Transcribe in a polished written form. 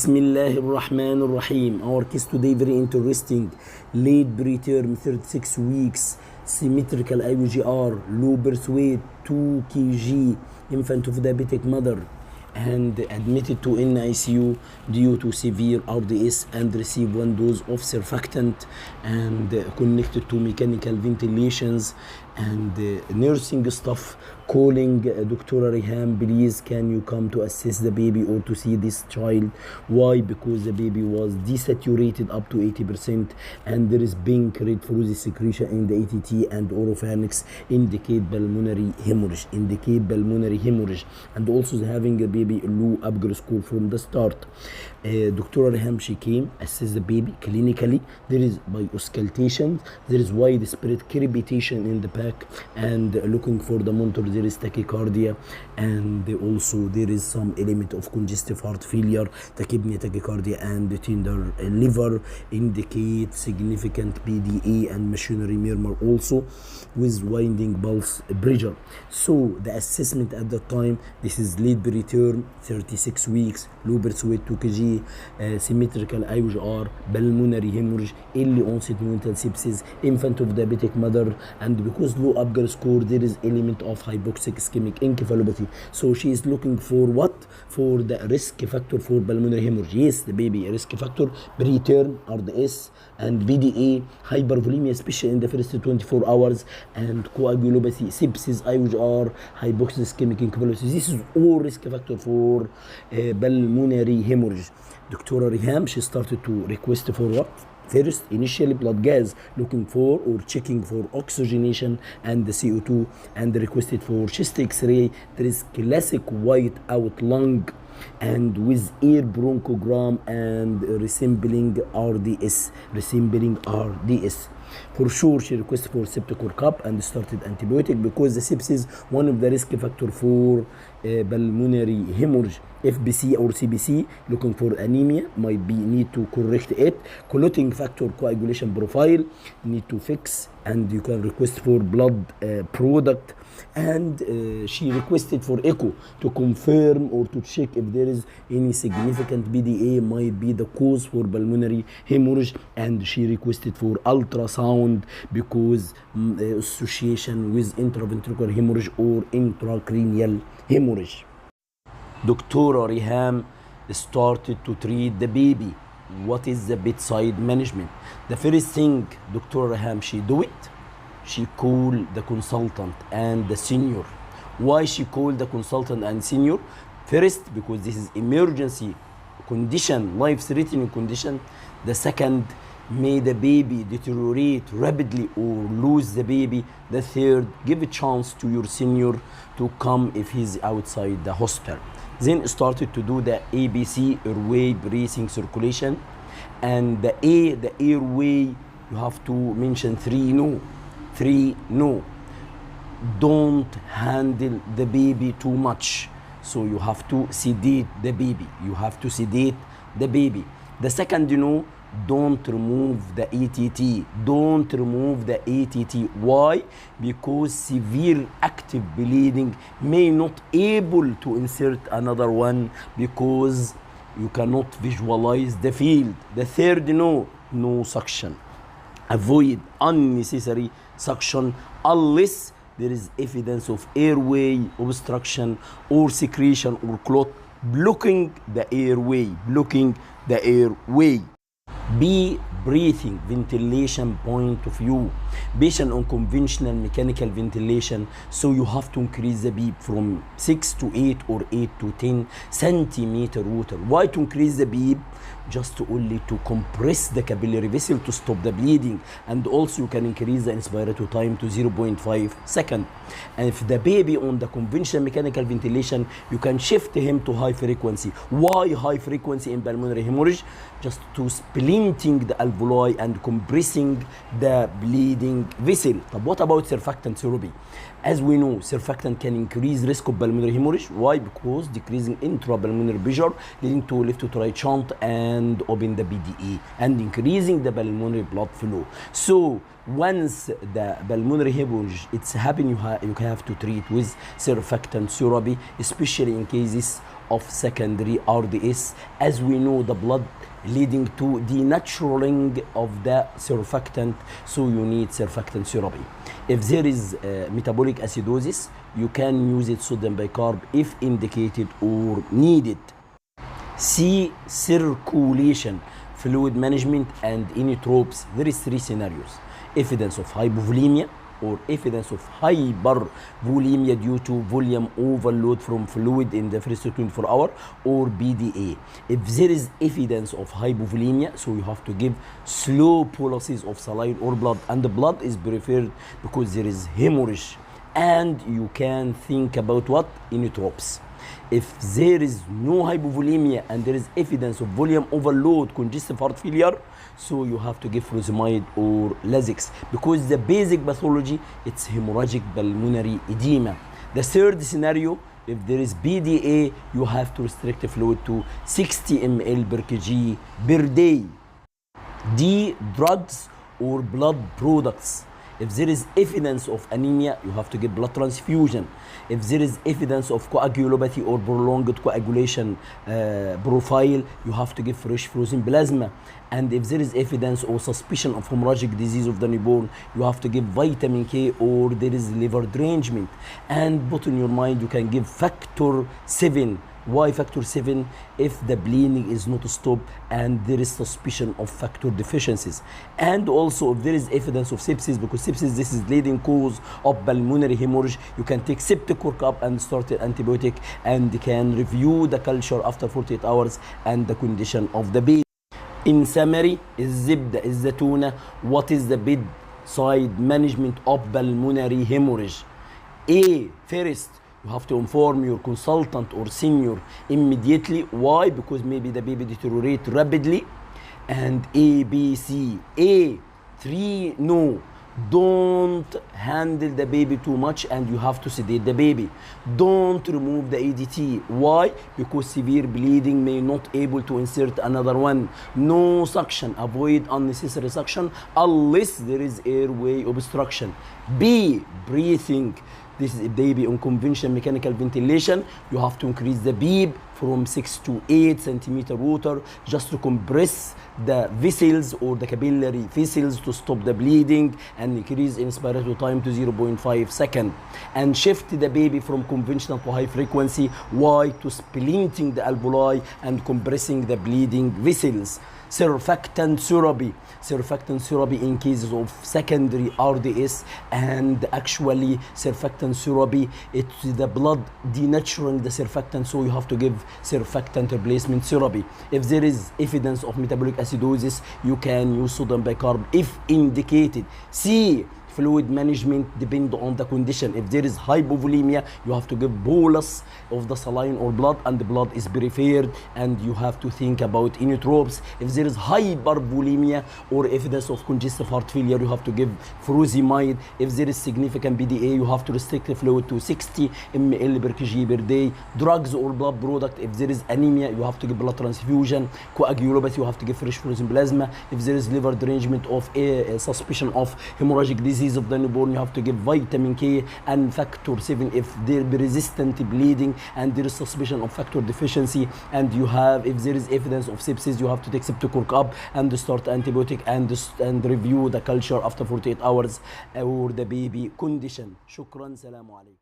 Bismillahir Rahmanir Rahim. Our case today very interesting. Late preterm 36 weeks, symmetrical IUGR, low birth weight 2 kg, infant of diabetic mother, and admitted to NICU due to severe RDS and received 1 dose of surfactant and connected to mechanical ventilations and nursing staff calling Dr. Reham, please can you come to assess the baby or to see this child. Why? Because the baby was desaturated up to 80% and there is pink red fluid secretion in the ATT and oropharynx, indicate pulmonary hemorrhage, and also having a baby low Apgar score from the start. Dr. Reham, she came, assessed the baby clinically. There is by auscultation, there is widespread crepitation in the back, and looking for the monitor there is tachycardia, and also there is some element of congestive heart failure, tachypnea, tachycardia, and the tender liver, indicate significant PDA and machinery murmur also with winding pulse pressure. So the assessment at that time, this is late preterm 36 weeks, low birth weight 2 kg, symmetrical IUGR, pulmonary hemorrhage, early onset mental sepsis, infant of diabetic mother, and because low Apgar score there is element of hypoxic ischemic encephalopathy. So she is looking for what? For the risk factor for pulmonary hemorrhage. Yes, the baby risk factor, preterm, RDS, and PDA, hypervolemia, especially in the first 24 hours, and coagulopathy, sepsis, IUGR, hypoxic ischemic encephalopathy. This is all risk factor for pulmonary hemorrhage. Dr. Reham, she started to request for what? First, initially blood gas, looking for or checking for oxygenation and the CO2, and requested for chest X-ray. There is classic white out lung and with air bronchogram and resembling RDS. For sure, she requested for septic workup and started antibiotic because the sepsis one of the risk factor for pulmonary hemorrhage. FBC or CBC, looking for anemia, might be need to correct it. Clotting factor, coagulation profile, need to fix, and you can request for blood product. And she requested for echo to confirm or to check if there is any significant PDA might be the cause for pulmonary hemorrhage, and she requested for ultrasound because association with intraventricular hemorrhage or intracranial hemorrhage. Dr. Reham started to treat the baby. What is the bedside management? The first thing Dr. Reham, she do it, she called the consultant and the senior. Why she called the consultant and senior? First, because this is emergency condition, life-threatening condition. The second, may the baby deteriorate rapidly or lose the baby. The third, give a chance to your senior to come if he's outside the hospital. Then started to do the ABC, airway, breathing, circulation. And the A, the airway, you have to mention 3 no. Don't handle the baby too much. So you have to sedate the baby. The second, don't remove the ATT. Why? Because severe active bleeding may not able to insert another one because you cannot visualize the field. The third, no suction. Avoid unnecessary suction unless there is evidence of airway obstruction or secretion or clot blocking the airway. B, breathing, ventilation point of view. Patient on conventional mechanical ventilation, so you have to increase the beep from 6 to 8 or 8 to 10 centimeter water. Why to increase the beep? Just only to compress the capillary vessel to stop the bleeding, and also you can increase the inspiratory time to 0.5 seconds. And if the baby on the conventional mechanical ventilation, you can shift him to high frequency. Why high frequency in pulmonary hemorrhage? Just to splinting the alveoli and compressing the bleeding vessel. But what about surfactant therapy? As we know, surfactant can increase risk of pulmonary hemorrhage. Why? Because decreasing intrapulmonary pressure leading to left to right shunt and open the PDA and increasing the pulmonary blood flow. So once the pulmonary hemorrhage it's happening, you have to treat with surfactant therapy, especially in cases of secondary RDS, as we know the blood leading to denaturing of the surfactant, so you need surfactant therapy. If there is metabolic acidosis, you can use it sodium bicarb if indicated or needed. C. Circulation, fluid management, and inotropes. There is 3 scenarios: evidence of hypovolemia or evidence of hypervolemia due to volume overload from fluid in the first 24 hours, or PDA. If there is evidence of hypovolemia, so you have to give slow pulses of saline or blood, and the blood is preferred because there is hemorrhage, and you can think about what? Inotropes. If there is no hypovolemia and there is evidence of volume overload, congestive heart failure, so you have to give furosemide or Lasix, because the basic pathology, it's hemorrhagic pulmonary edema. The third scenario, if there is PDA, you have to restrict the fluid to 60 ml per kg per day. D. Drugs or blood products. If there is evidence of anemia, you have to give blood transfusion. If there is evidence of coagulopathy or prolonged coagulation profile, you have to give fresh frozen plasma. And if there is evidence or suspicion of hemorrhagic disease of the newborn, you have to give vitamin K, or there is liver derangement. And put in your mind, you can give factor 7. Why factor 7? If the bleeding is not stopped and there is suspicion of factor deficiencies. And also if there is evidence of sepsis, because sepsis, this is leading cause of pulmonary hemorrhage, you can take septic workup and start an antibiotic, and can review the culture after 48 hours and the condition of the baby. In summary, الزبدة الزيتونة, what is the bedside management of pulmonary hemorrhage? A. First, you have to inform your consultant or senior immediately. Why? Because maybe the baby deteriorates rapidly. And A, B, C. A. 3. No. Don't handle the baby too much, and you have to sedate the baby. Don't remove the ADT. Why? Because severe bleeding may not able to insert another one. No suction. Avoid unnecessary suction unless there is airway obstruction. B. Breathing. This is a baby on conventional mechanical ventilation. You have to increase the beep from 6 to 8 centimeter water just to compress the vessels or the capillary vessels to stop the bleeding, and increase inspiratory time to 0.5 seconds. And shift the baby from conventional to high frequency. Why? To splinting the alveoli and compressing the bleeding vessels. Surfactant therapy. Surfactant therapy in cases of secondary RDS, and actually surfactant therapy, it's the blood denaturing the surfactant, so you have to give surfactant replacement therapy. If there is evidence of metabolic acidosis, you can use sodium bicarb if indicated. C. Fluid management depend on the condition. If there is hypovolemia, you have to give bolus of the saline or blood, and the blood is preferred, and you have to think about inotropes. If there is hypervolemia or evidence of congestive heart failure, you have to give furosemide. If there is significant PDA, you have to restrict the fluid to 60 ml per kg per day. Drugs or blood product, if there is anemia, you have to give blood transfusion. Coagulopathy, you have to give fresh frozen plasma. If there is liver derangement of a suspicion of hemorrhagic disease of the newborn, you have to give vitamin K and factor 7 if there be resistant bleeding and there is suspicion of factor deficiency. And you have, if there is evidence of sepsis, you have to take septic workup and start antibiotic and review the culture after 48 hours or the baby condition. شكرا. سلام عليكم.